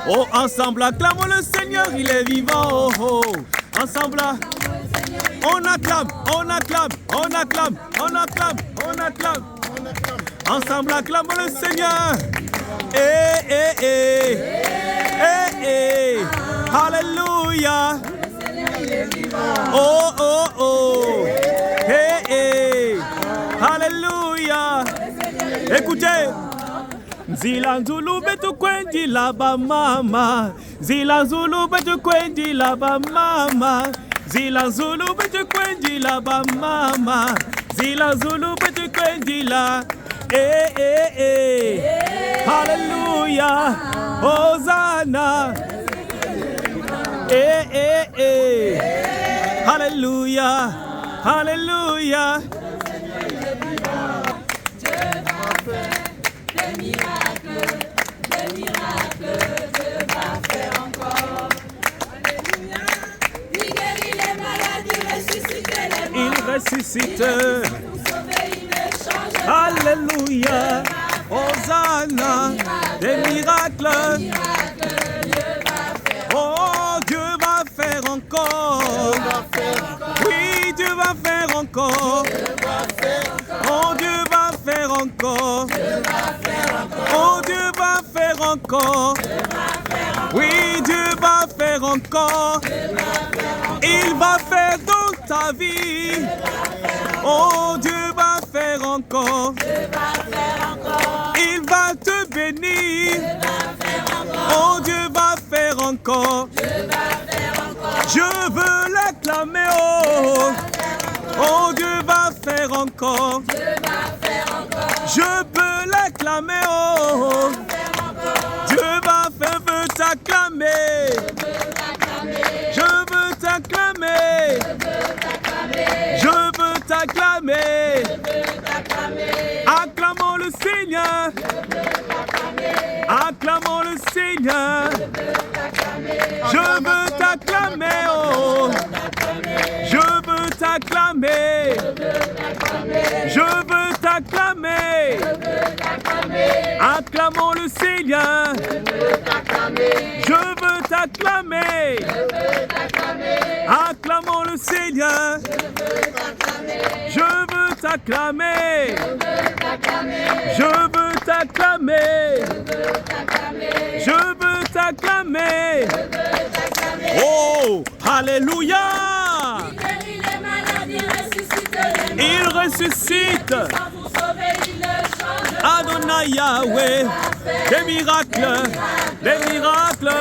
Oh, ensemble, acclamons le Seigneur, il est vivant. Oh, oh. Ensemble, on acclame, on acclame, on acclame, on acclame, on acclame. Ensemble, acclamons le Seigneur. Eh, eh, eh. Eh, eh. Alléluia. Oh, oh, oh. Eh, eh. Alléluia. Écoutez. Zila Zulu betu kwendi laba mama. Zila Zulu betu kwendi laba mama. Zila Zulu betu kwendi laba mama. Zila Zulu betu kwendi la. Eh eh eh. Hallelujah. Hosanna. Eh eh eh. Hallelujah. Hallelujah. Il ressuscite. Alléluia. Hosanna. Des miracles. Oh, Dieu va faire encore. Oui, Dieu va faire encore. Oh, Dieu va faire encore. Oh, Dieu va faire encore. Oui, Dieu va faire encore. Il va faire dans ta vie. Oh, Dieu va faire encore. Il va te bénir. Oh, Dieu va faire encore. Je veux l'acclamer. Oh, oh, Dieu va faire encore. Je t'acclamer, oh. Dieu va faire, veut t'acclamer. Je veux t'acclamer. Je veux t'acclamer. Acclamons le Seigneur. Acclamons le Seigneur. Je veux t'acclamer, oh. Je veux t'acclamer. Je veux t'acclamer. Acclamons le Seigneur. Je veux t'acclamer. Acclamons le Seigneur. Je veux t'acclamer. Je veux t'acclamer. Je veux t'acclamer. Oh, alléluia. Il ressuscite. Adonai Yahweh. Des miracles. Des miracles.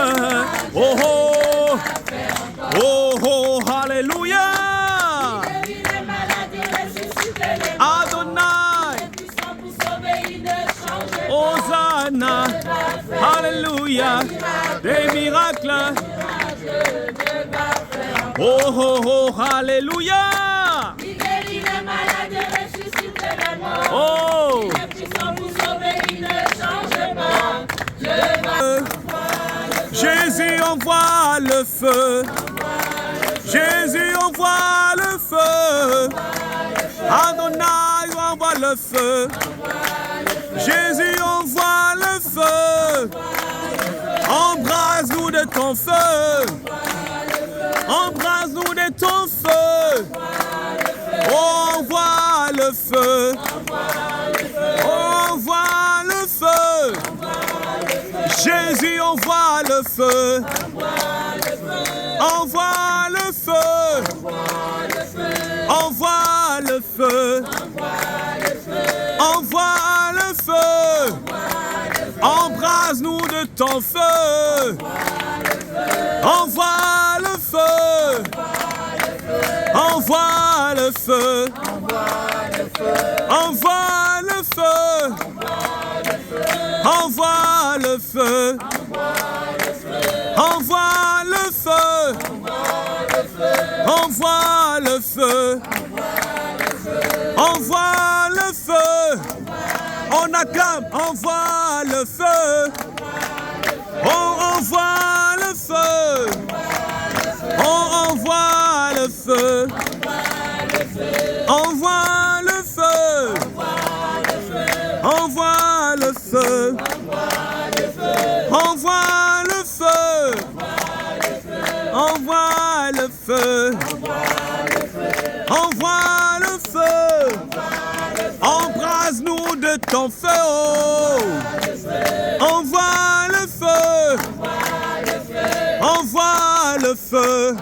Oh oh. Oh oh. Alléluia. Adonai. Hosanna. Alléluia. Des miracles. Oh oh oh. Alléluia. Oh. Jésus envoie le feu. Jésus envoie le feu. Adonai envoie le feu. Jésus envoie le feu. Embrase-nous de ton feu. Embrase-nous de ton feu. Envoie le feu. Envoie le feu. Jésus envoie le feu. Envoie le feu. Envoie le feu. Envoie le feu. Embrase-nous de ton feu. Envoie le feu. Envoie le feu. Envoie le feu. Envoie le feu. Envoie le feu. Envoie le feu. Envoie le feu. On acclame. Envoie le feu. On envoie le feu. On envoie le feu. Envoie le feu. Envoie le feu. Envoie le feu. Envoie le feu. Envoie le feu. Embrase-nous de ton feu. Envoie le feu. Envoie le feu.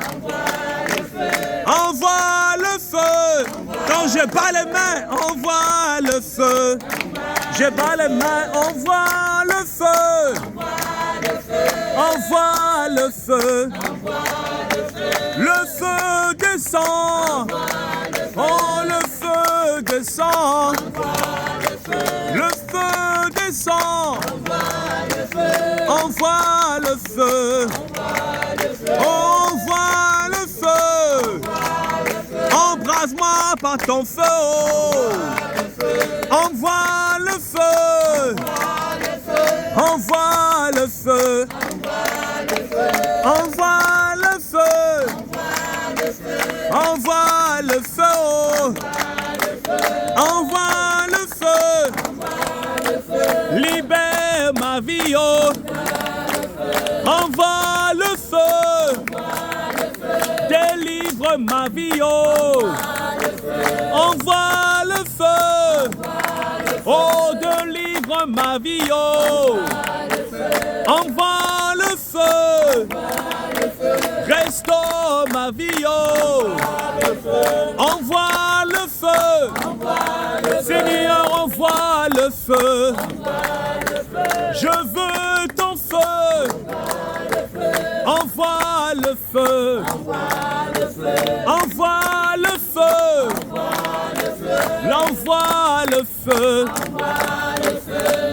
Envoie le feu. Quand je bats les mains, envoie le feu. Je bats les mains, envoie le feu. Envoie le feu. Le feu descend. Oh, le feu descend. Le feu descend. Envoie le feu. Envoie le feu. Embrase-moi par ton feu. Envoie le feu. Envoie le feu. Envoie le feu. Envoie le feu. Envoie le feu. Libère ma vie. Envoie le feu. Délivre ma vie. Envoie le feu. Oh, délivre ma vie. Envoie le feu. Restaure ma vie. Envoie le feu. Seigneur, envoie le feu. Je veux ton feu. Envoie le feu. Envoie le feu. L'envoie le feu.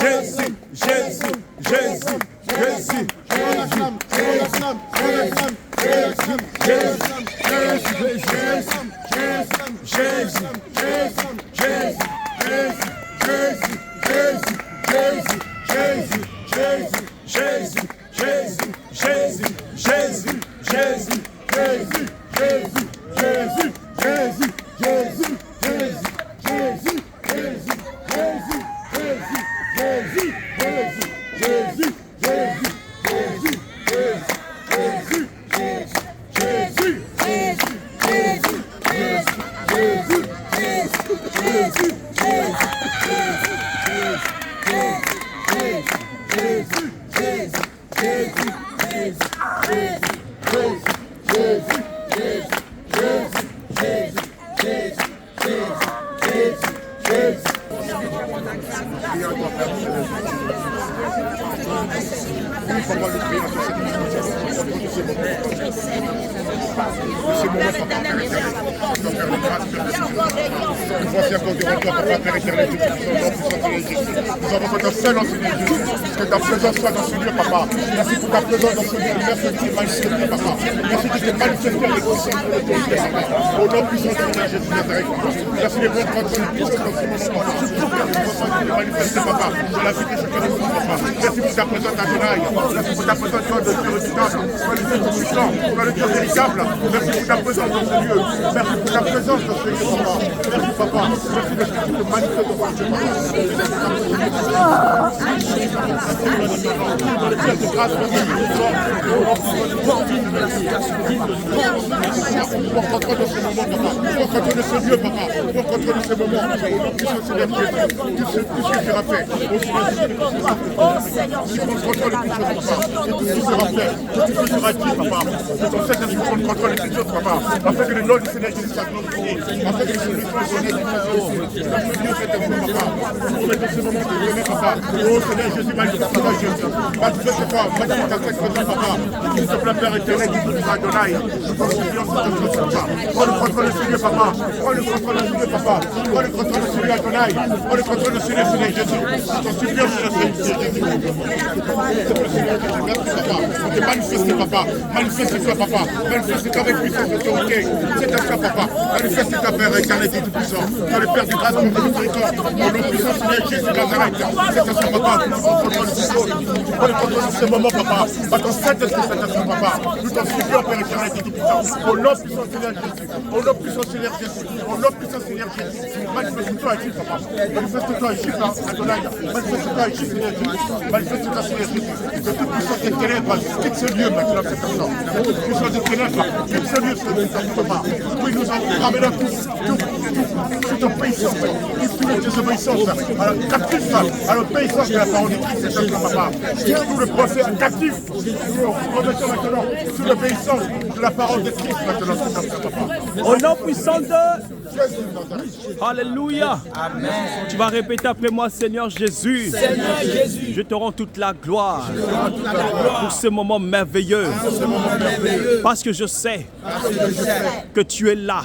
Jésus, Jésus, Jésus, Jésus. Manifeste-toi, papa. Manifeste-toi avec puissance d'autorité. C'est à ça, papa. Manifeste-toi, Père éternel et tout-puissant. Toi, le Père du grâce, mon miséricorde. Au nom puissant, Seigneur Jésus de Nazareth. C'est à ça, papa. Nous contrôlons ce moment, papa. Par ton Saint-Esprit, c'est à ça, papa. Nous t'en supplions, Père éternel et tout-puissant. Au nom puissant, Seigneur Jésus. Au nom puissant, Seigneur Jésus. Au nom puissant, Seigneur Jésus. Manifeste-toi ici, papa. Manifeste-toi ici, Adonai. Manifeste-toi ici, Seigneur Jésus. Manifeste-toi, Seigneur Jésus. Que toute puissance des ténèbres quitte ce lieu maintenant, cette personne. Toute puissance des ténèbres quitte ce lieu, papa. Oui, nous en ramenons toute obéissance, toute désobéissance à l'obéissance de la parole de Christ, c'est ça, papa. Tout le procès captif, nous remettons maintenant sous l'obéissance de la parole de Christ maintenant, c'est ça, papa. Au nom puissant de Alléluia. Amen. Tu vas répéter après moi, Seigneur Jésus. Seigneur Jésus. Je te rends toute la gloire pour ce moment merveilleux. Parce que je sais que tu es là.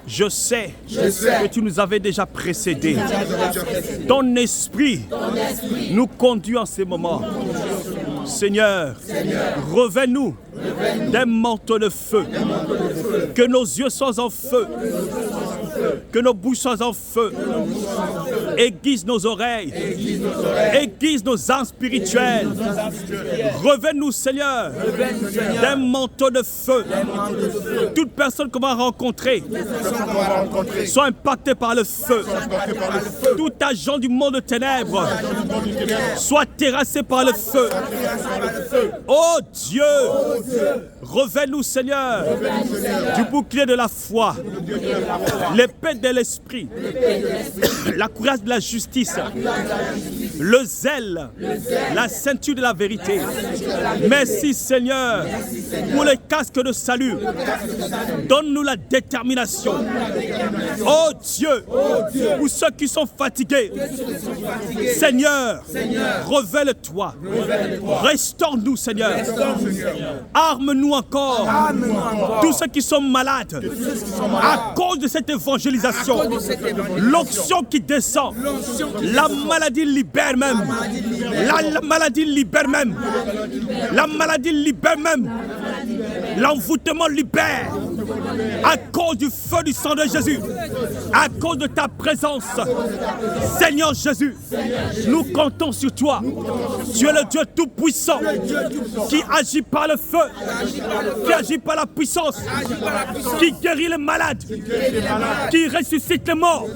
Je sais que tu nous avais déjà précédés. Ton esprit nous conduit en ces moments. Seigneur, revêt-nous d'un manteau de feu. Que nos yeux soient en feu. Que nos bouches soient en feu. Aiguise nos oreilles. Aiguise nos âmes spirituelles. Revêt-nous, Seigneur, d'un manteau de feu. Toute personne qu'on va rencontrer soit impactée par le feu. Tout agent du monde de ténèbres soit terrassé par le feu. Oh Dieu, revêt-nous, Seigneur, du bouclier de la foi, l'épée de l'esprit, la courage de la justice, le zèle, la ceinture de la vérité. Merci, Seigneur, pour les casques de salut. Donne-nous la détermination. Oh Dieu, pour ceux qui sont fatigués, Seigneur, Seigneur, révèle-toi. Restaure-nous, Seigneur. Arme-nous encore. Tous ceux qui sont malades, à cause de cette évangélisation, l'onction qui descend, la maladie libère même. La maladie libère même. La maladie libère même. L'envoûtement libère. À cause du feu du sang de Jésus, à cause de ta présence, Seigneur Jésus, nous comptons sur toi. Tu es le Dieu tout-puissant qui agit par le feu, qui agit par la puissance, qui guérit les malades, qui ressuscite les morts,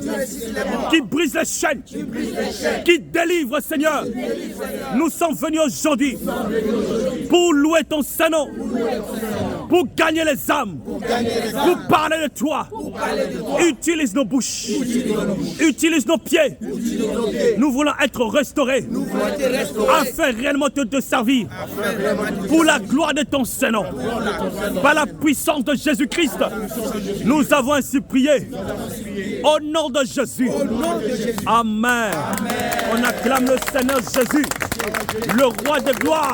qui brise les chaînes, qui délivre, Seigneur. Nous sommes venus aujourd'hui pour louer ton Saint-Nom, pour gagner les âmes, pour parler de toi. Utilise nos bouches, utilise nos pieds. Nous voulons être restaurés afin réellement de te servir pour la gloire de ton Saint-Nom. Par la puissance de Jésus-Christ, nous avons ainsi prié. Au nom de Jésus. Amen. On acclame le Seigneur Jésus, le roi de gloire,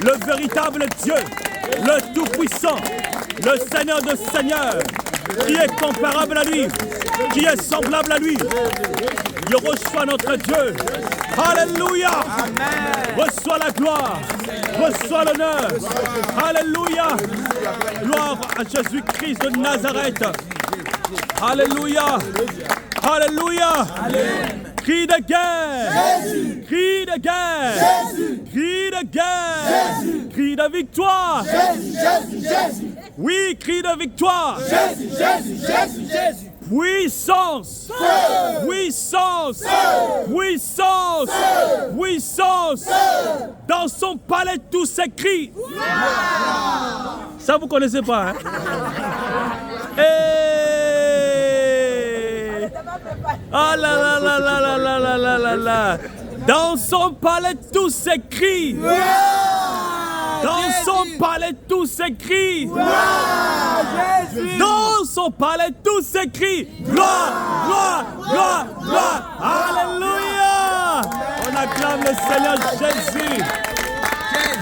le véritable Dieu, le tout-puissant, le Seigneur de Seigneurs, qui est comparable à lui, qui est semblable à lui. Il reçoit notre Dieu. Alléluia. Reçois la gloire, reçois l'honneur. Alléluia. Gloire à Jésus-Christ de Nazareth. Alléluia. Alléluia. Cri de guerre. Jésus. Cri de guerre. Jésus. Cri de guerre. Jésus. Cri de victoire. Jésus, Jésus, Jésus. Oui, cri de victoire. Jésus, Jésus, Jésus, Jésus. Puissance. Feu. Puissance. Feu. Puissance. Feu. Puissance. Feu. Dans son palais, tous ces cris. Wow. Ça, vous ne connaissez pas, hein? Ah là là là là là là là là là là. Dans son palais tous ces cris. Wow. Dans son palais tous ces cris. Wow. Dans son palais tous ces cris. Gloire, gloire, gloire, gloire. Alléluia. On acclame le Seigneur Jésus.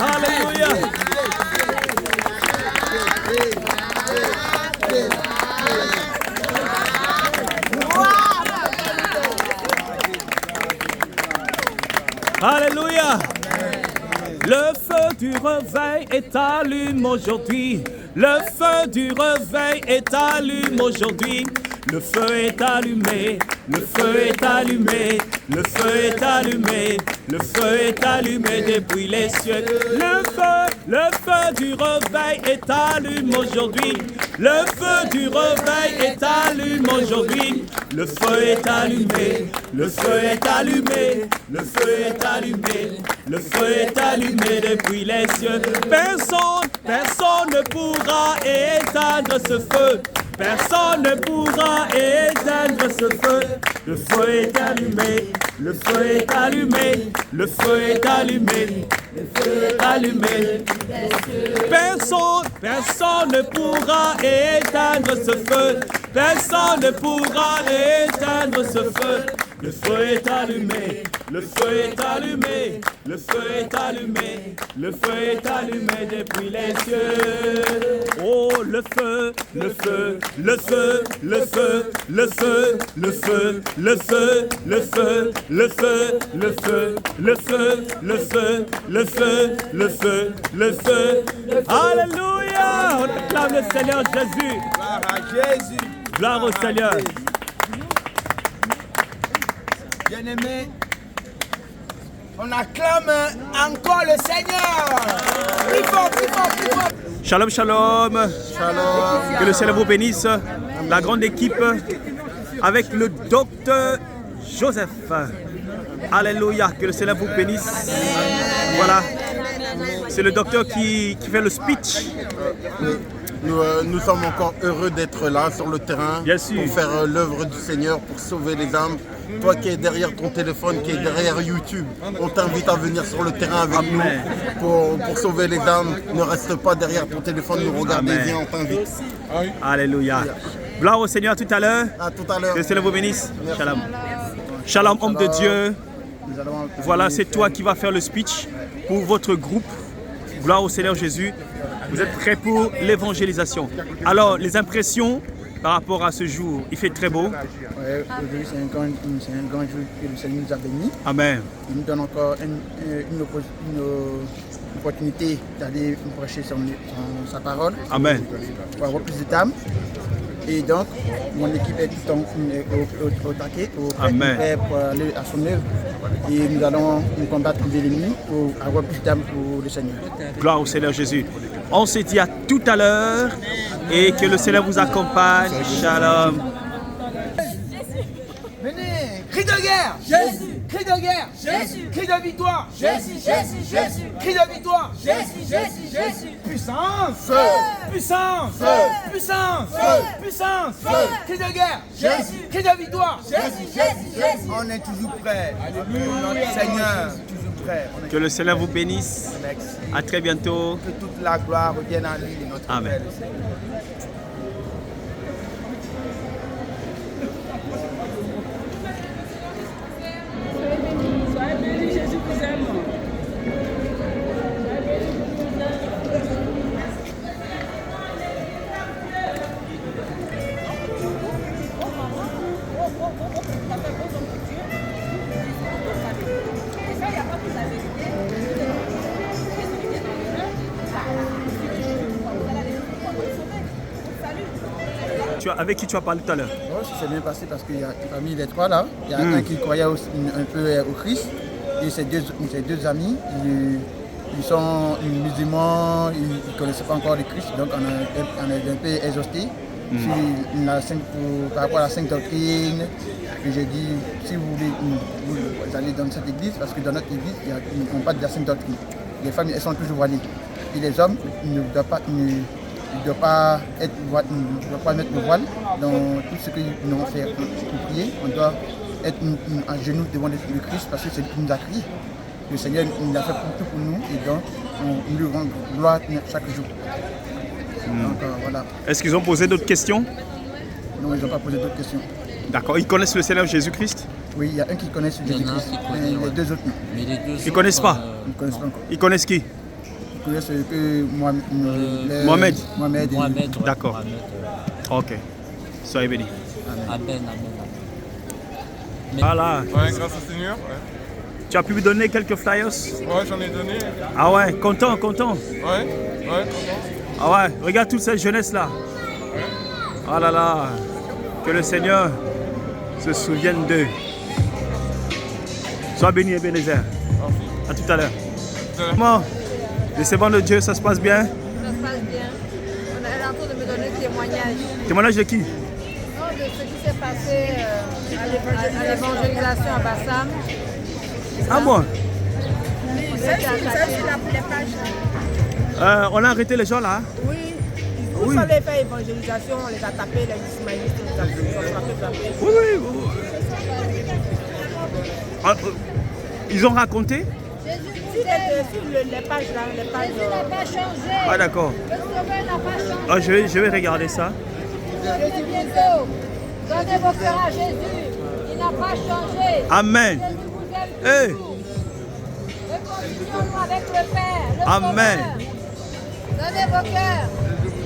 Alléluia. Alléluia. Le feu du réveil est allumé aujourd'hui. Le feu du réveil est allumé aujourd'hui. Le feu est allumé, le feu est allumé, le feu est allumé, le feu est allumé depuis les cieux. Le feu du réveil est allumé aujourd'hui. Le feu du réveil est allumé aujourd'hui. Le feu est allumé, le feu est allumé, le feu est allumé, le feu est allumé depuis les cieux. Personne ne pourra éteindre ce feu. Personne ne pourra éteindre ce feu. Le feu est allumé, le feu est allumé, le feu est allumé, le feu est allumé. Personne ne pourra éteindre ce feu. Personne ne pourra éteindre ce feu. Le feu est allumé, le feu est allumé, le feu est allumé, le feu est allumé depuis les cieux. Oh, le feu, le feu, le feu, le feu, le feu, le feu, le feu, le feu, le feu, le feu, le feu, le feu, le feu, le feu, le feu. Alléluia! On acclame le Seigneur Jésus. Gloire à Jésus. Gloire au Seigneur. Bien-aimés, on acclame encore le Seigneur. Plus fort, plus fort, plus fort. Shalom, shalom. Shalom. Que le Seigneur vous bénisse. La grande équipe avec le docteur Joseph. Alléluia. Que le Seigneur vous bénisse. Voilà. C'est le docteur qui fait le speech. Nous sommes encore heureux d'être là sur le terrain pour faire l'œuvre du Seigneur, pour sauver les âmes. Toi qui es derrière ton téléphone, qui est derrière YouTube, on t'invite à venir sur le terrain avec nous pour sauver les âmes. Ne reste pas derrière ton téléphone, nous regarder, viens, on t'invite. Alléluia. Gloire au Seigneur tout à l'heure. À tout à l'heure. Que le Seigneur vous bénisse. Shalom. Shalom, homme de Dieu. Voilà, c'est toi qui vas faire le speech pour votre groupe. Gloire au Seigneur Jésus. Vous êtes prêts pour l'évangélisation. Alors, les impressions par rapport à ce jour, il fait très beau. Ouais, aujourd'hui, c'est un grand jour que le Seigneur nous a bénis. Amen. Il nous donne encore une opportunité d'aller prêcher sa parole. Amen. Pour avoir plus de d'âme. Et donc, mon équipe est tout au taquet, prêt pour aller à son œuvre. Et nous allons nous combattre les ennemis pour avoir plus d'âme pour le Seigneur. Gloire au Seigneur Jésus. On se dit à tout à l'heure et que le Seigneur vous accompagne. Shalom. Venez, cri de guerre, Jésus, cri de guerre, Jésus, cri de victoire, Jésus, Jésus, Jésus, cri de victoire, Jésus, Jésus, Jésus, puissance, puissance, puissance, puissance, cri de guerre, Jésus, cri de victoire, Jésus, Jésus, Jésus. On est toujours prêt, notre Seigneur, toujours prêt. Que le Seigneur vous bénisse. À très bientôt. Que toute la gloire revienne à lui, notre Père, Amen. le Seigneur. Avec qui tu as parlé tout à l'heure? Bon, ça s'est bien passé parce qu'il y a parmi les trois là, il y a un qui croyait aussi un peu au Christ et ses deux amis, ils sont musulmans, ils ne connaissaient pas encore le Christ, donc on est un peu exhausté par rapport à la Sainte Doctrine. Et j'ai dit, si vous voulez, vous allez dans cette église, parce que dans notre église, on parle de la Sainte Doctrine. Les femmes, elles sont toujours voilées. Et les hommes ne doivent pas... Il ne doit pas mettre le voile dans tout ce que nous avons fait pour prier. On doit être à genoux devant le Christ parce que c'est lui qui nous a crié. Le Seigneur il a fait tout pour nous et donc on lui rend gloire chaque jour. Donc voilà. Est-ce qu'ils ont posé d'autres questions? Non, ils n'ont pas posé d'autres questions. D'accord. Ils connaissent le Seigneur Jésus-Christ? Oui, il y a un qui connaît Jésus-Christ, mais les deux autres non. Ils ne connaissent pas? Ils ne connaissent pas encore. Ils connaissent qui? Ils connaissent que Mohamed. Mohamed. D'accord. Ok. Soyez bénis. Amen. Voilà. Ouais, grâce au Seigneur. Ouais. Tu as pu me donner quelques flyers? Ouais, j'en ai donné. Ah ouais, content. Ouais, content. Ah ouais, regarde toute cette jeunesse là. Ah là là. Que le Seigneur se souvienne d'eux. Sois béni et bénézer. À tout à l'heure. Comment? Les servants de Dieu, ça se passe bien? Ça se passe bien. On est en train de me donner témoignage. Témoignage de qui? Non, de ce qui s'est passé à l'évangélisation à Bassam. Ah bon? Ça, c'est la page. On a arrêté les gens là? Oui. Vous savez faire évangélisation, on les a tapés, les ismaélites, on les a frappés. Oui. Ah, ils ont raconté? Sur les pages là, les pages. Jésus n'a pas changé. Ah d'accord. Le sauveur n'a pas changé. Ah, je vais regarder ça. Jésus bientôt. Donnez vos cœurs à Jésus. Il n'a pas changé. Amen. Jésus vous aime toujours. Réconcilions-nous avec le Père. Le Amen. Sauveur. Donnez vos cœurs.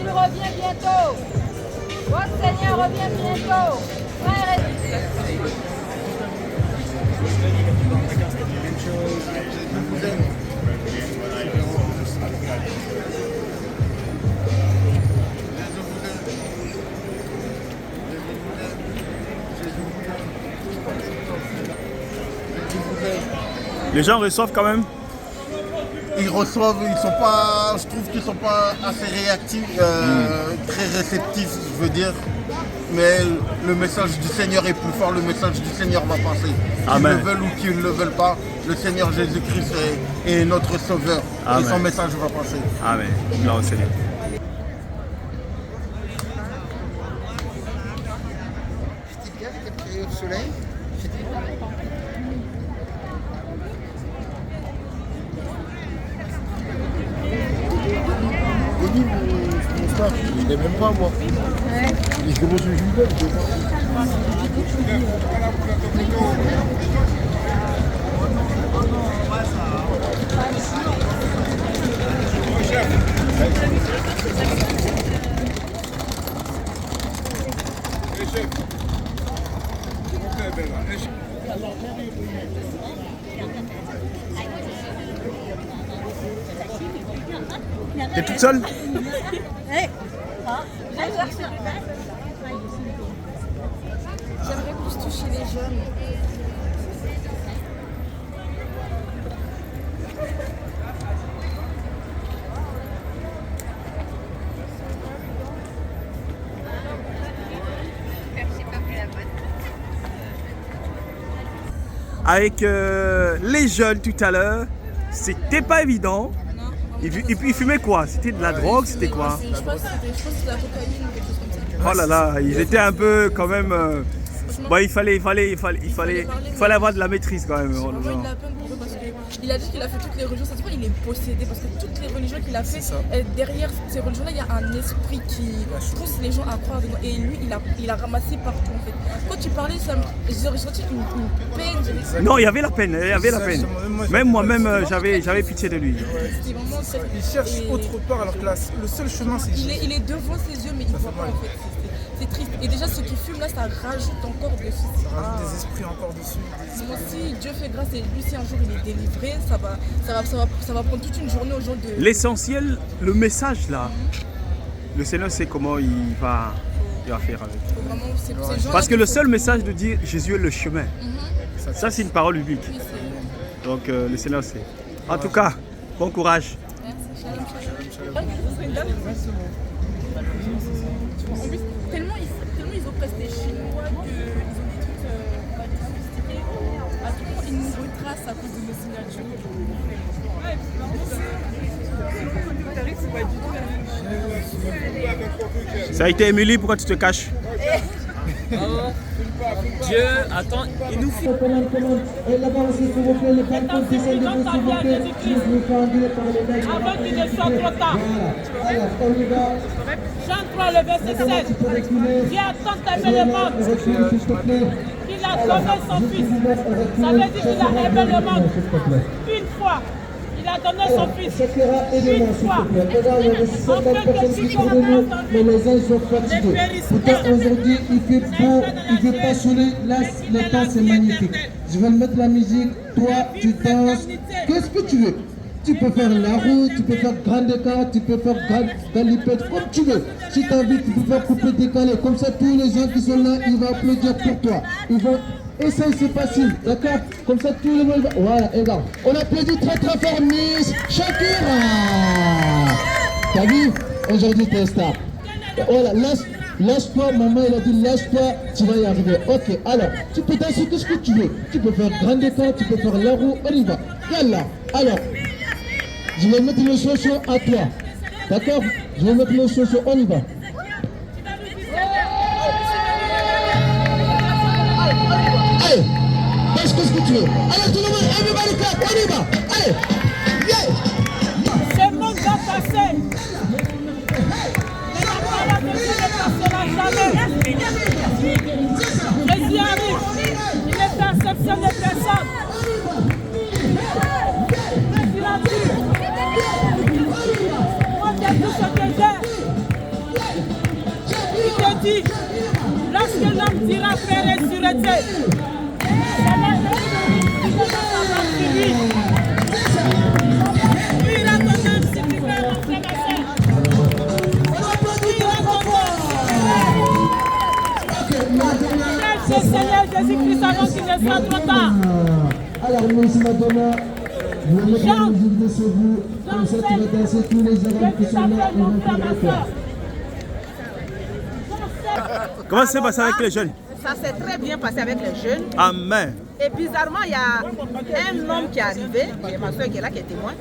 Il revient bientôt. Votre Seigneur revient bientôt. Frères et Les gens reçoivent quand même? Ils reçoivent, je trouve qu'ils ne sont pas assez réactifs, très réceptifs, je veux dire. Mais le message du Seigneur est plus fort, le message du Seigneur va passer. Qu'ils le veulent ou qu'ils ne le veulent pas, le Seigneur Jésus-Christ est notre Sauveur. Amen. Et son message va passer. Amen. Gloire au Seigneur. Au soleil. Mon frère, il n'est même pas moi. Il commence le juillet, il T'es toute seule? J'aimerais plus toucher les jeunes. Avec les jeunes tout à l'heure, c'était pas évident. Et puis ils fumaient quoi? C'était de la drogue, c'était quoi? Je pense que c'était de la cocaïne ou quelque chose comme ça. Oh là là, ils étaient un peu quand même... Bon, il fallait avoir de la maîtrise quand même. J'ai vraiment eu de la peine pour eux parce qu'il a dit qu'il a fait toutes les religions. Ça se voit, il est possédé parce que toutes les religions qu'il a fait, derrière ces religions-là, il y a un esprit qui pousse les gens à croire dedans. Et lui, il a ramassé partout en fait. Quand tu parlais, j'ai ressenti une peine. Non, il y avait la peine, Même moi-même, j'avais pitié de lui. C'était vraiment... Il cherche autre part alors que le seul chemin, c'est Jésus. Il est devant ses yeux, mais il ne voit pas en fait. C'est triste. Et déjà, ceux qui fument là, ça rajoute encore dessus. Ça rajoute des esprits encore dessus. Sinon, si Dieu fait grâce et lui, si un jour il est délivré, ça va prendre toute une journée aux gens de... L'essentiel, le message là, le Seigneur sait comment il va faire avec. Parce que le seul message de dire Jésus est le chemin, ça c'est une parole biblique. Oui, donc le Seigneur sait. En tout cas, bon courage. En plus, tellement ils oppressent les Chinois qu'ils ont des trucs pas sophistiqués. À tout moment, ils nous retracent à cause de nos signatures. Ça a été Émilie, pourquoi tu te caches? Dieu attend, il nous fait. Et là-bas aussi, s'il vous plaît, les balcons descendez-vous, s'il vous plaît. Je vous fendez par les mains. Avant qu'il ne soit trop tard. Alors, on y va. Jean 3, le verset 16. Dieu a tant aimé le monde qu'il a donné son fils. Ça veut dire qu'il a aimé le monde une fois. Il a donné son fils une fois. En fait que si on a entendu, mais les uns sont fatigués. Pourtant aujourd'hui il fait beau, il fait passionner, là le temps c'est magnifique. Je vais mettre la musique, toi tu danses, qu'est-ce que tu veux? Tu peux faire la roue, tu peux faire grand écart, tu peux faire galipette, comme tu veux. Si tu as envie, tu peux faire couper décalé. Comme ça tous les gens qui sont là, ils vont applaudir pour toi. Ils vont... Et ça c'est facile, d'accord? Comme ça tout le monde va... Voilà, regarde. On applaudit très très fort Miss Shakira. T'as vu? Aujourd'hui t'es star. Voilà, lâche-toi, maman elle a dit lâche-toi, tu vas y arriver. Ok, alors, tu peux danser tout ce que tu veux. Tu peux faire grand écart, tu peux faire la roue, on y va. Yallah. Alors, je vais mettre le chouchou à toi. D'accord? Je vais mettre le chouchou, on y va. Allez, parce que ce que tu veux. Allez, tout le monde, everybody clap, on y va. Allez, yeah. Ce monde va passer. Mais la parole de Dieu ne passera jamais. Jésus arrive. Il ne fait exception de personne. Il a dit, moi j'ai tout ce que j'ai. Il te dit, lorsque l'homme dira faire résurrecter, Seigneur Jésus-Christ avant qu'il ne soit trop tard. Alors, Miss Madonna, vous mettez la musique de chez vous, comme ça tu vas danser tous les arabes qui sont là, ils vont faire toi. Comment ça s'est passé avec les jeunes? Ça s'est très bien passé avec les jeunes. Amen. Et bizarrement, il y a un homme qui est arrivé, j'ai ma soeur qui est là, qui est témoin.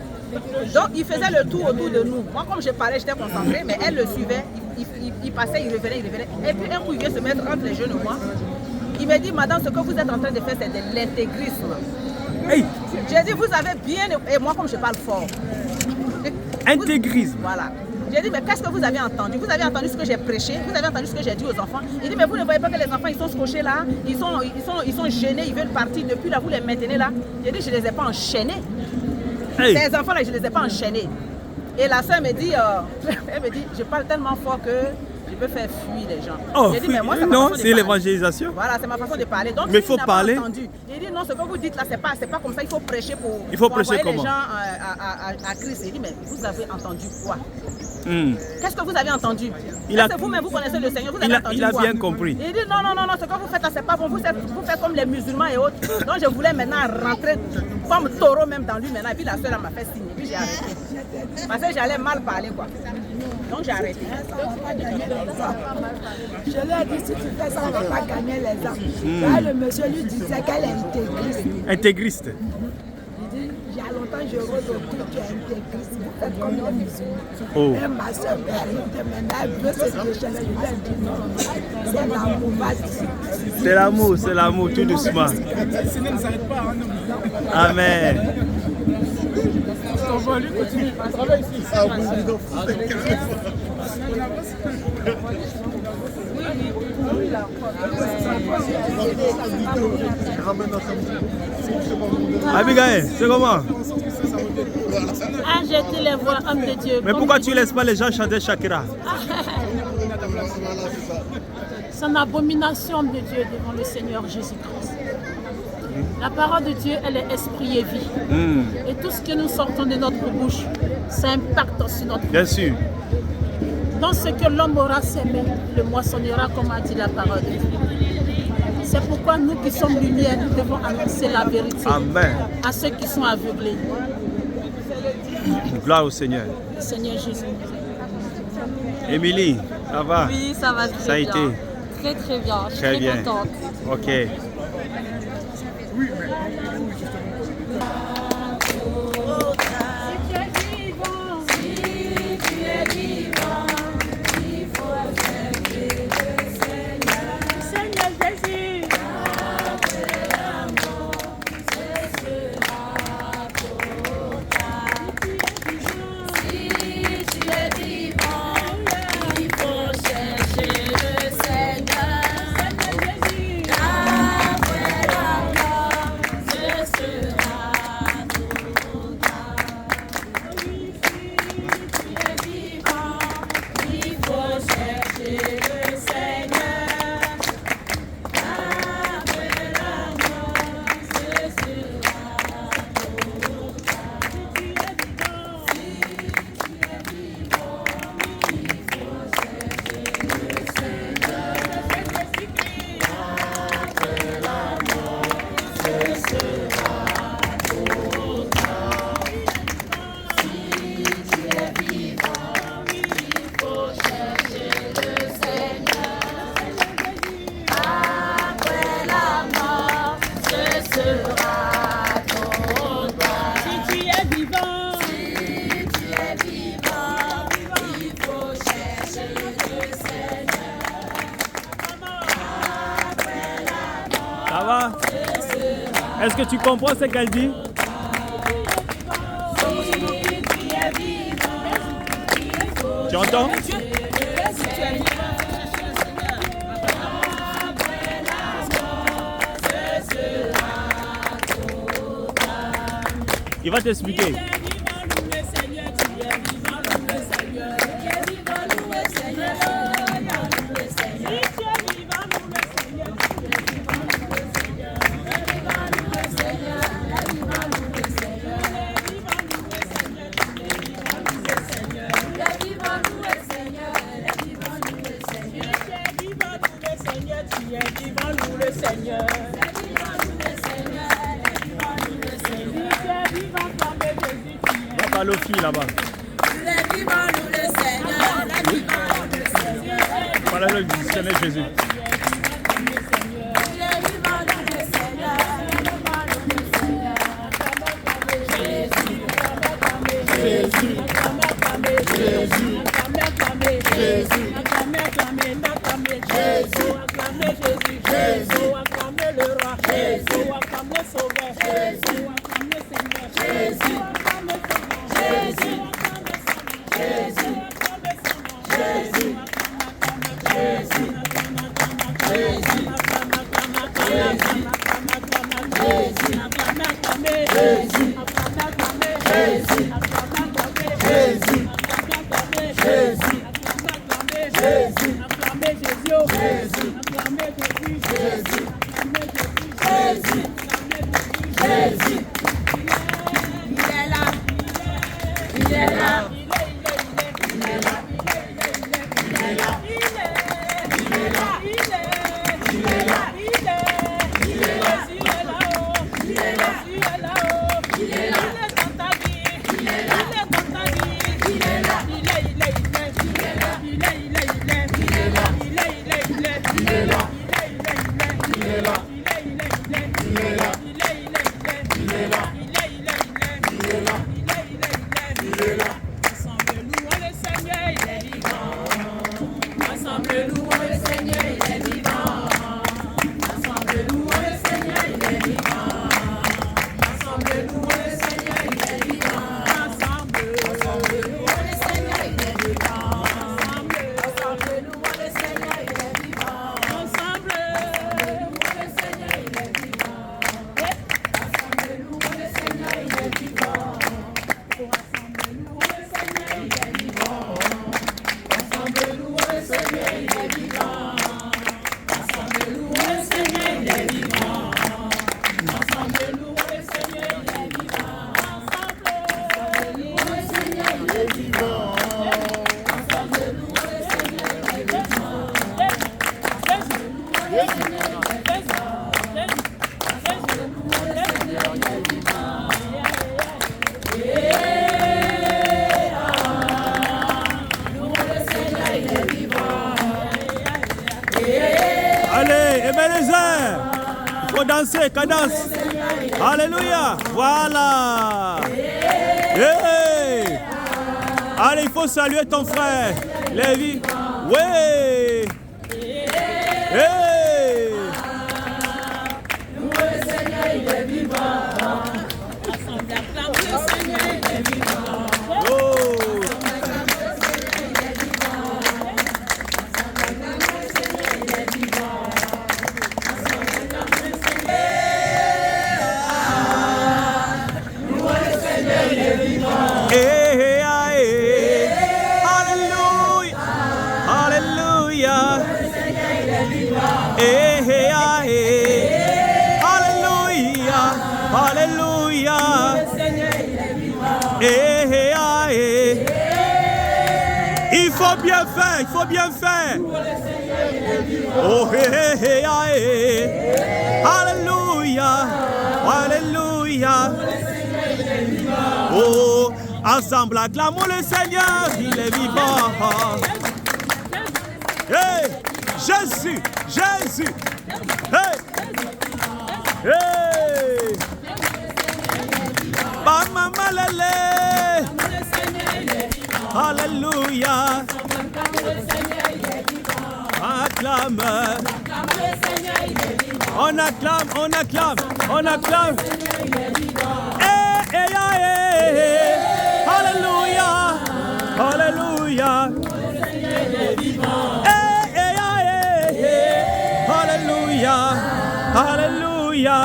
Donc il faisait le tour autour de nous. Moi, comme je parlais, j'étais concentrée, mais elle le suivait. Il passait, il revenait. Et puis un coup, il vient se mettre entre les jeunes et moi. Il me dit, madame, ce que vous êtes en train de faire, c'est de l'intégrisme. Hey. J'ai dit, vous avez bien... Et moi, comme je parle fort. Intégrisme. Voilà. J'ai dit, mais qu'est-ce que vous avez entendu? Vous avez entendu ce que j'ai prêché? Vous avez entendu ce que j'ai dit aux enfants? Il dit, mais vous ne voyez pas que les enfants, ils sont scotchés là? Ils sont gênés, ils veulent partir. Depuis là, vous les maintenez là? J'ai dit, je ne les ai pas enchaînés. Hey. Ces enfants-là, je ne les ai pas enchaînés. Et la soeur me dit, elle me dit, je parle tellement fort que Je peux faire fuir les gens. Oh, dit, mais moi, non, c'est l'évangélisation. Voilà, c'est ma façon de parler. Donc, mais il faut parler. Entendu. Il dit non, ce que vous dites là, c'est pas comme ça. Il faut prêcher pour prêcher envoyer les gens à Christ. Il dit, mais vous avez entendu quoi? Qu'est-ce que vous avez entendu? Est-ce que vous-même vous connaissez le Seigneur? Vous avez entendu il a quoi? bien compris. Il dit non, ce que vous faites là, c'est pas bon. Vous faites comme les musulmans et autres. Donc je voulais maintenant rentrer comme taureau même dans lui maintenant. Et puis la soeur m'a fait signe. Et puis j'ai arrêté. Parce que j'allais mal parler quoi. Donc j'ai arrêté. Je lui ai dit si tu fais ça, on ne va pas gagner les âmes. Là, le monsieur lui disait qu'elle est intégriste. Intégriste. Il y a longtemps, je rôde au truc qui est intégriste. Vous faites comme les musulmans. Oh. Et ma soeur maintenant, elle veut se déchaîner. Je lui ai dit non, c'est l'amour, vas-y. C'est l'amour, tout doucement. Amen. On va lui continuer. On travaille ici. Ah oui, Abigail, c'est comment? Ah, j'ai dit les voix, homme de Dieu. Mais pourquoi tu ne laisses pas les gens chanter Shakira? C'est une abomination, homme de Dieu, devant le Seigneur Jésus-Christ. La parole de Dieu, elle est esprit et vie. Et tout ce que nous sortons de notre bouche, ça impacte sur notre vie. Bien sûr. Dans ce que l'homme aura semé, le moissonnera, comme a dit la parole de Dieu. C'est pourquoi nous qui sommes lumière, nous devons annoncer la vérité. Amen. À ceux qui sont aveuglés. Gloire au Seigneur. Le Seigneur Jésus. Émilie, ça va? Oui, ça va très bien. Ça a été? Très très bien. Je suis très bien. Contente. Ok. Est-ce que tu comprends ce qu'elle dit? Tu entends? Il va t'expliquer. Parle aux filles là-bas. Voilà le Seigneur Jésus. Cadencez, cadence. Alléluia. Voilà. Hey. Allez, il faut saluer ton frère. Lévi. Oui. Hey. Le Seigneur, il est vivant. Le Seigneur, il est vivant. Oh. Il faut bien faire, il faut bien faire. Oh, alléluia, alléluia. Oh, ensemble, acclamons le Seigneur, il est vivant. Hey, Jésus, Jésus. Hey, hey. Bamamalele. Alléluia. Acclame. On acclame, on acclame, on acclame. Alléluia. Alléluia. Alléluia. Alléluia.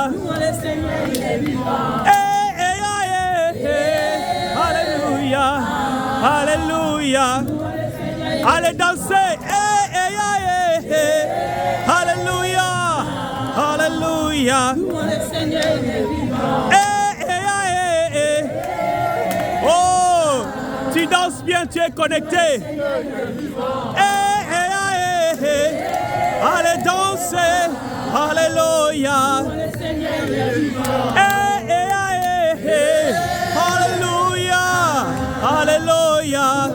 Alléluia. Alléluia. Allez danser. Alléluia. Alléluia. Oh, tu danses bien, tu es connecté. Allez danser. Alléluia. Alléluia. Alléluia. Alléluia. Alléluia.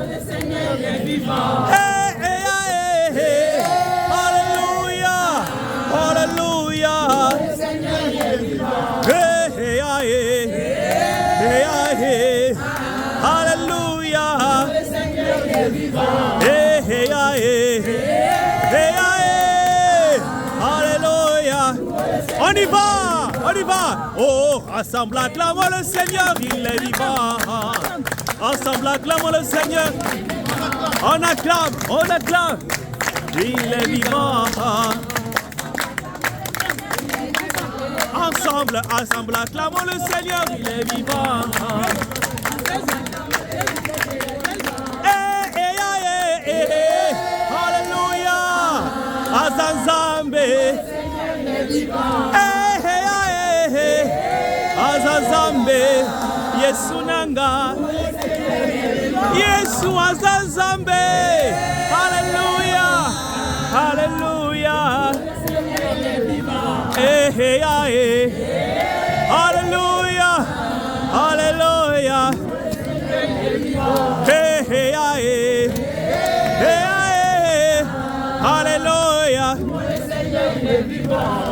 Alléluia. On y va, on y va. Oh, ensemble acclamons le Seigneur, il est vivant. Ensemble acclamons le Seigneur. On acclame, il est vivant. Ensemble, acclamons le Seigneur, il est vivant. Alléluia. Azazambe. Azazambe. Yesu nanga. Yesu azazambe. Alléluia. Alléluia. Alléluia. Alléluia. Alléluia.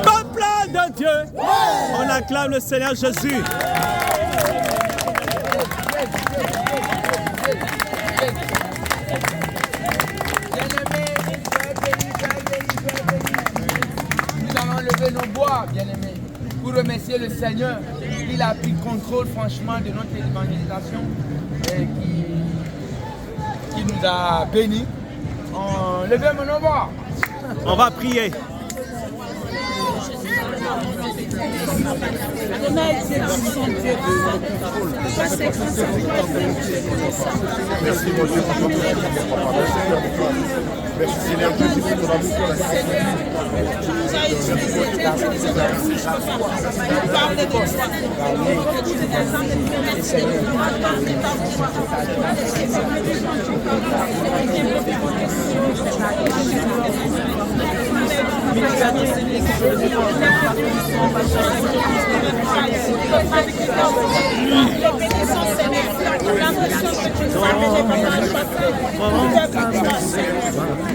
Peuple de Dieu, on acclame le Seigneur Jésus. Nous allons lever nos bois, bien-aimés, pour remercier le Seigneur. Il a pris contrôle, franchement, de notre évangélisation et qui nous a bénis. Levez nos bois. On va prier. Merci mon Dieu pour ton amour. Merci Seigneur Jésus pour ton amour.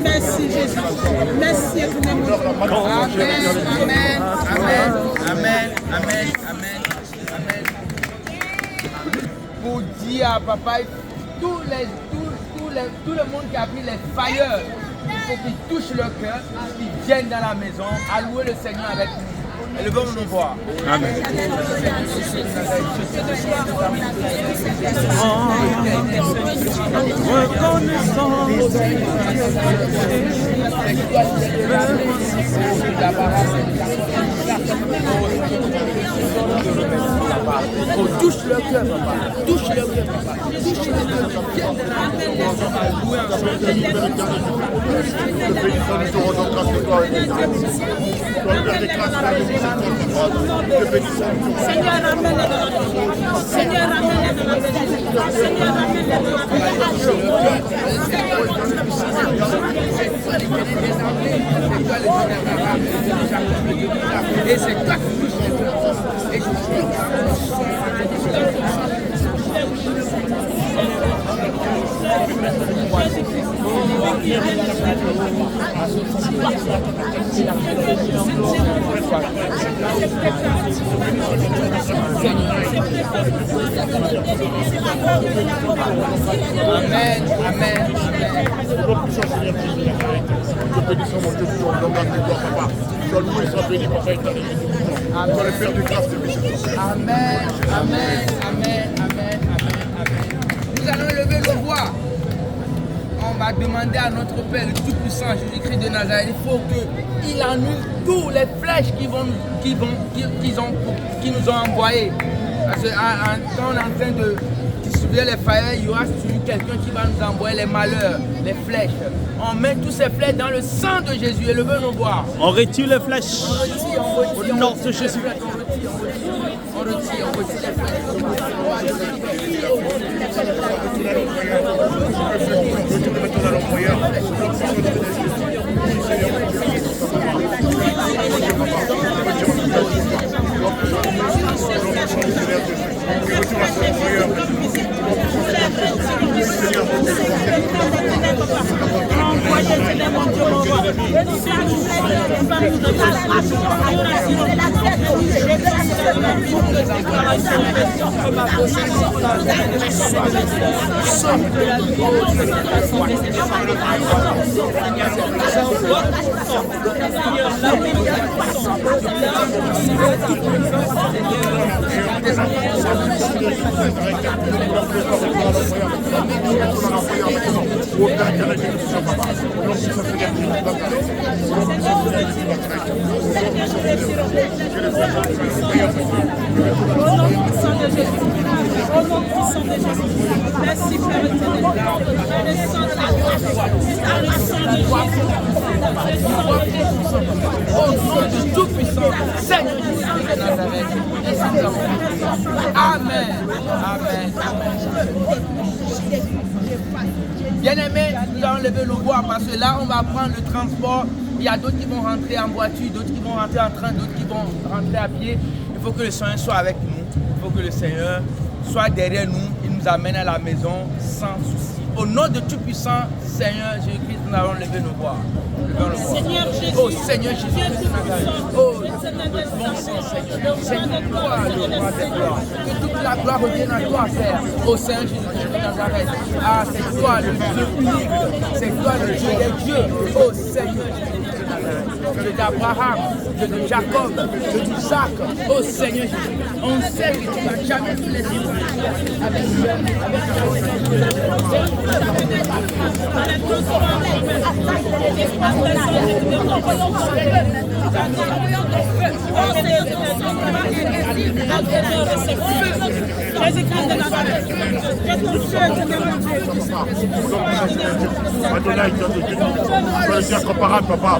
Merci Jésus. Merci. Amen. Amen. Amen. pour dire à papa, tout le monde qui a pris les failleurs, il faut qu'ils touchent leur cœur, qu'ils viennent dans la maison, à louer le Seigneur avec nous. Et le bon nous voir. Amen. On touche le cœur, papa. Touche le cœur, papa. Touche le cœur. Seigneur, ramène-les dans notre vie. Seigneur, ramène-les dans notre vie. Seigneur, ramène-les dans et c'est toi qui touches le cœur. Amen, amen. Que bénissons mon Dieu, pour l'homme de gloire, papa. Sois loué, sois béni, papa, éternellement. Sois le Père de grâce, de miséricorde. Amen, amen, amen, amen, amen, amen. Nous allons lever nos voix. On va demander à notre Père, le Tout-Puissant, Jésus-Christ de Nazareth, il faut qu'il annule tous les flèches qu'ils nous ont envoyées. Parce que quand on est en train de distribuer les failles, il y aura quelqu'un qui va nous envoyer les malheurs, les flèches. On met tous ces flèches dans le sang de Jésus et le veut nous voir. On retire les flèches. Au nom de Jésus. On retire les flèches. Merci Père éternel. Le sang de la croix. Le sang de Jésus. Au nom du Tout-Puissant, Seigneur Jésus de Nazareth. Amen. Amen. Bien-aimés, nous allons lever le bois parce que là, on va prendre le transport. Il y a d'autres qui vont rentrer en voiture, d'autres qui vont rentrer en train, d'autres qui vont rentrer à pied. Il faut que le Seigneur soit avec nous. Il faut que le Seigneur soit derrière nous. Il nous amène à la maison sans souci. Au nom de Tout-Puissant, Seigneur Jésus-Christ, nous allons lever nos voix. Seigneur Jésus. Oh Seigneur Jésus. Oh, bon Seigneur. Seigneur, toi, le roi des gloires. Que toute la gloire revienne à toi, Père. Oh Seigneur Jésus de Nazareth. Ah, c'est toi le Dieu unique. C'est toi le Dieu des dieux. Oh Seigneur Jésus de Nazareth. Dieu d'Abraham, Dieu de Jacob, Dieu d'Isaac. Oh Seigneur Jésus. On sait que tu n'as jamais fait les choses avec Adonai, tu as de Dieu. Tu as été incomparable, papa.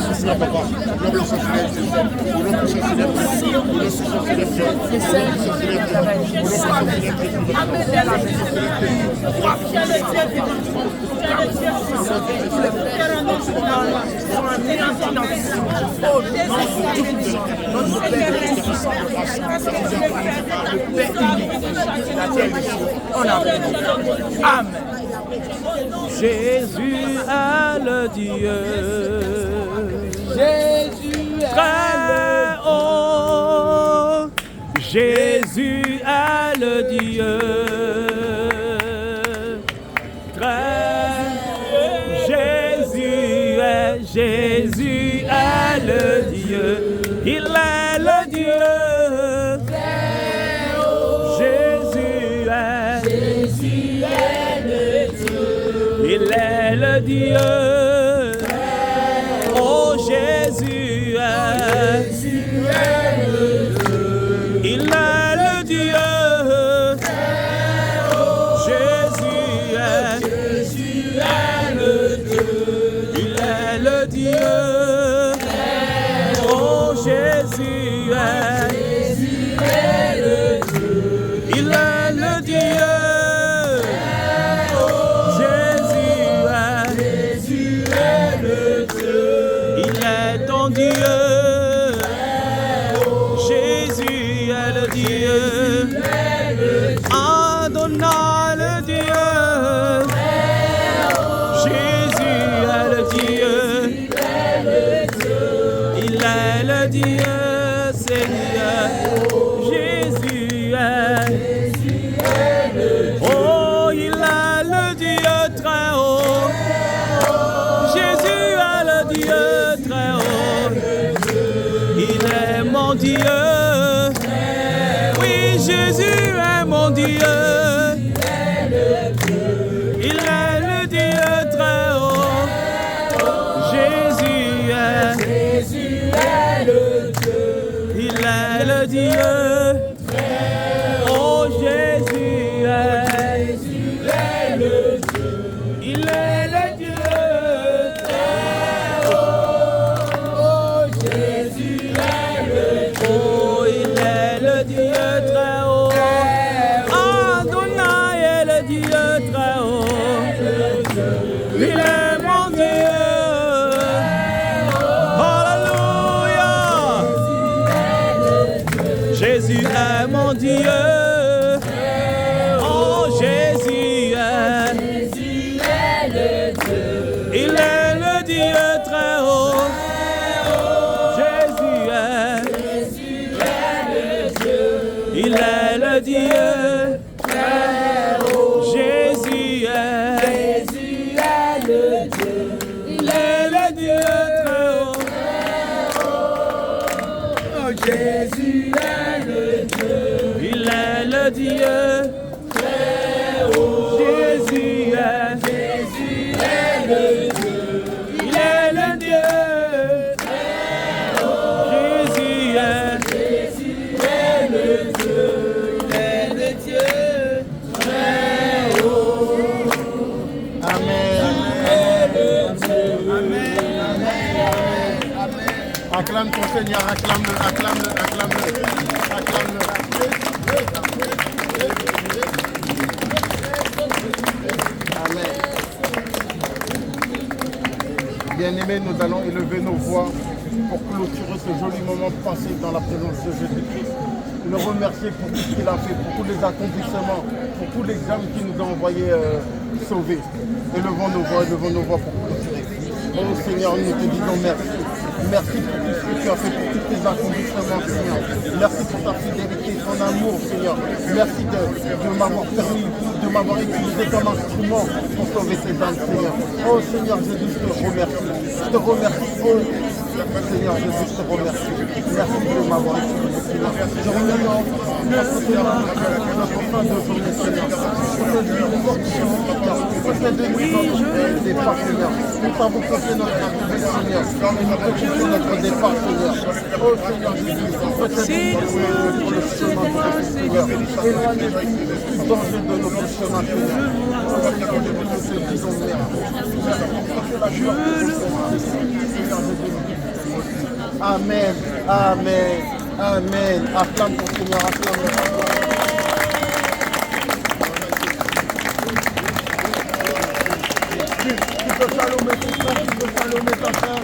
Je suis là, papa. L'homme se soulève. L'homme se soulève. L'homme se soulève. Amen. Jésus est le Dieu. Jésus très haut. Jésus est le Dieu. Jésus est le Dieu, il est le Dieu. Jésus est le Dieu, il est le Dieu. Oh Jésus est le Dieu, il est le Dieu. Jésus est le Dieu, il est le Dieu. Oh Jésus est le Dieu, il est le Dieu. Jésus est le Dieu, il est ton Dieu. Jésus est le Dieu. Adonai le Dieu. Jésus est le Dieu. Il est le Dieu, Seigneur. Jésus est. Oh, il est le Dieu très haut. Jésus est le Dieu très haut. Il est mon Dieu. Oui, Jésus est mon Dieu. Il est le Dieu très haut. Jésus est le Dieu. Il est le Dieu. Oh Jésus est le Dieu. Il est le Dieu. Oh Jésus est le Dieu. Oh il est le Dieu très haut. Adonai est le Dieu très haut. Il est mon Dieu. Alléluia. Jésus est mon Dieu. Oh Jésus est le Dieu. Il est le Dieu très haut. Jésus est le Dieu. Il est le Dieu très haut. Jésus est le Dieu. Il est le Dieu très haut. Oh Jésus est le Dieu. Il est le Dieu très haut. Jésus est le Dieu. Il est le Dieu très haut. Jésus est le Dieu. Il est le Dieu très haut. Amen. Acclame ton Seigneur, acclame-le, acclame-le, acclame-le, acclame-le. Amen. Bien-aimés, nous allons élever nos voix pour clôturer ce joli moment passé dans la présence de Jésus-Christ. Le remercier pour tout ce qu'il a fait, pour tous les accomplissements, pour tous les âmes qu'il nous a envoyés sauver. Élevons nos voix pour clôturer. Oh Seigneur, nous te disons merci. Merci pour tout ce que tu as fait, pour tous tes accomplissements, Seigneur. Merci pour ta fidélité, ton amour, Seigneur. Merci de m'avoir permis, de m'avoir utilisé comme instrument pour sauver ces âmes, Seigneur. Oh Seigneur Jésus, je te remercie. Je te remercie, oh Seigneur Jésus, je te remercie. Merci de m'avoir utilisé, Seigneur. Je remercie notre fin de journée, Seigneur. Possédez-nous notre départ, Seigneur. Nous t'avons confié notre arrivée, Seigneur. Sur notre départ, Seigneur. Oh Seigneur Jésus, faites-nous pour le chemin de notre Seigneur. Éloignez-nous du danger de notre chemin, Seigneur. Oh Seigneur Jésus, nous te disons merci. Amen, amen, amen. Acclame ton Seigneur, acclame-le. Tu peux chalomer ton frère, tu peux chalomer ta soeur.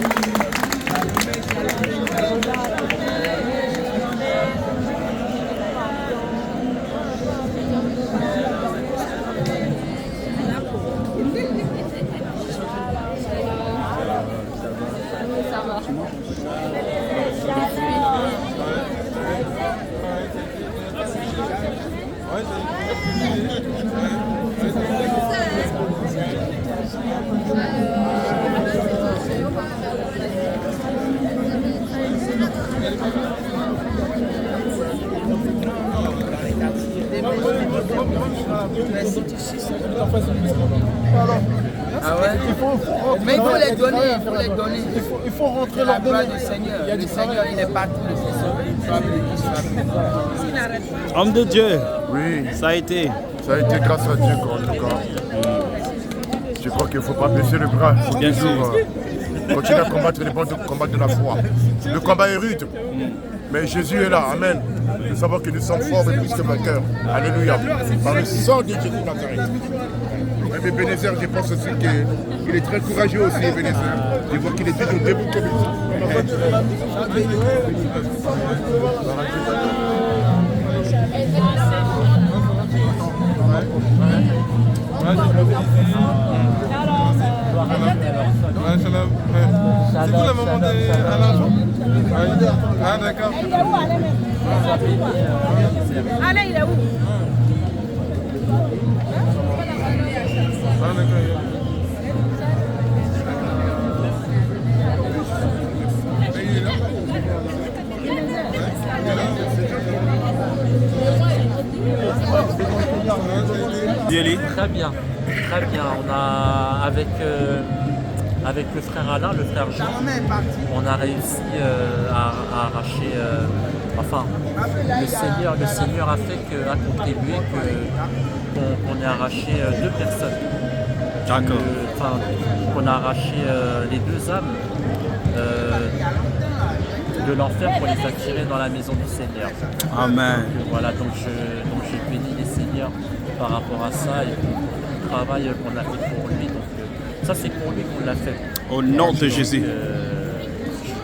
Ah ouais? Mais il faut les donner, il faut les donner. Il faut rentrer la gloire du Seigneur. Le Seigneur, il est partout, le Seigneur. Homme de Dieu. Oui. Ça a été. Ça a été grâce à Dieu, en tout cas. Je crois qu'il ne faut pas baisser le bras. Il faut Bien toujours continuer à combattre les bons combats de la foi. Le combat est rude. Mais Jésus est là, amen. Nous savons que nous sommes forts et plus que vainqueurs. Alléluia. Par le sang de Jésus de Nazareth. Même Ebenezer, je pense aussi qu'il est très courageux aussi, Ebenezer. Je vois qu'il est toujours debout comme C'est vous la maman d'Alain? Ah d'accord. Il est où Alain? Alain, il est où? Ah d'accord. Très bien, très bien. On a avec le frère Alain, le frère Jean, on a réussi à arracher. Enfin, le Seigneur a fait a contribué qu'on ait arraché 2 personnes. D'accord. Enfin, qu'on a arraché les 2 âmes de l'enfer pour les attirer dans la maison du Seigneur. Amen. Donc, voilà, donc je bénis les Seigneurs par rapport à ça et le travail qu'on a fait pour lui. Donc, ça, c'est pour lui qu'on l'a fait. Au nom de Jésus.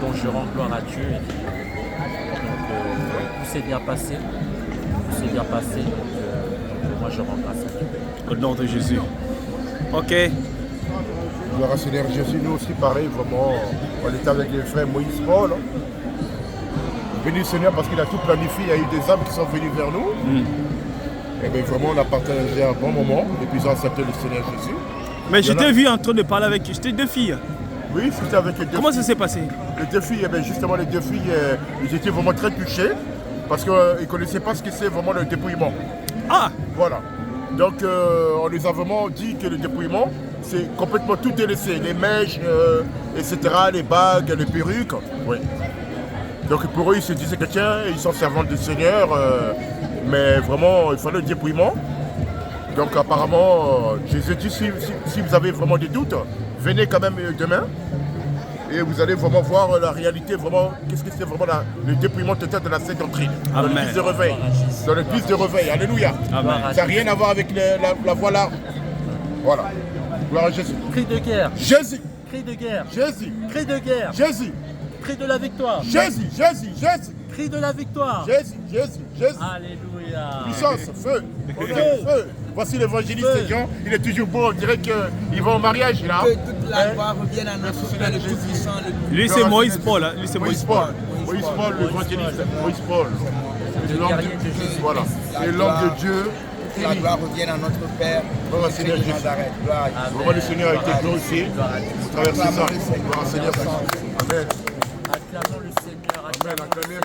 Donc je rends gloire à Dieu. Donc tout s'est bien passé. Tout s'est bien passé. Donc moi je rends grâce à Dieu. Au nom de Jésus. Ok. Gloire à Seigneur Jésus, nous aussi pareil, vraiment. On était avec les frères Moïse Paul. Béni Seigneur parce qu'il a tout planifié. Il y a eu des âmes qui sont venues vers nous. Et bien vraiment on a partagé un bon moment. Et puis ils ont accepté le Seigneur Jésus. Mais je t'ai vu en train de parler avec... J'étais 2 filles. Oui, c'était avec les 2 filles. Comment ça s'est passé? Les 2 filles, eh bien, justement les 2 filles, ils étaient vraiment très touchés parce qu'ils ne connaissaient pas ce que c'est vraiment le dépouillement. Ah! Voilà. Donc on les a vraiment dit que le dépouillement, c'est complètement tout délaissé. Les mèches, etc., les bagues, les perruques. Oui. Donc pour eux, ils se disaient que tiens, ils sont servants du Seigneur, mais vraiment, il fallait le dépouillement. Donc apparemment, Jésus dit, si vous avez vraiment des doutes, venez quand même demain et vous allez vraiment voir la réalité, vraiment, qu'est-ce que c'est vraiment le dépouillement total de la Sainte Doctrine. Dans l'église de réveil. Dans l'église de réveil, alléluia. Amen. Ça n'a rien à voir avec la voie large. Voilà. Gloire à Jésus. Cri de guerre. Jésus. Cri de guerre. Jésus. Cri de guerre. Jésus. Cri de la victoire. Jésus, Jésus, Jésus. Cri de la victoire. Jésus, Jésus, Jésus. Alléluia. Puissance, feu. Feu. Voici l'évangéliste Jean, il est toujours beau, on dirait qu'il va au mariage là. Que toute la gloire revienne à notre Père le Tout-Puissant. Lui c'est Moïse Paul, lui c'est Moïse Paul. Moïse Paul, l'évangéliste, Moïse Paul. Voilà. Et l'homme de Dieu. Que la gloire revienne à notre Père. Vraiment, Seigneur Jésus. Vraiment, le Seigneur a été glorifié. Au travers de ça. Gloire au Seigneur. Amen. Acclamons le Seigneur. Amen. Acclamez.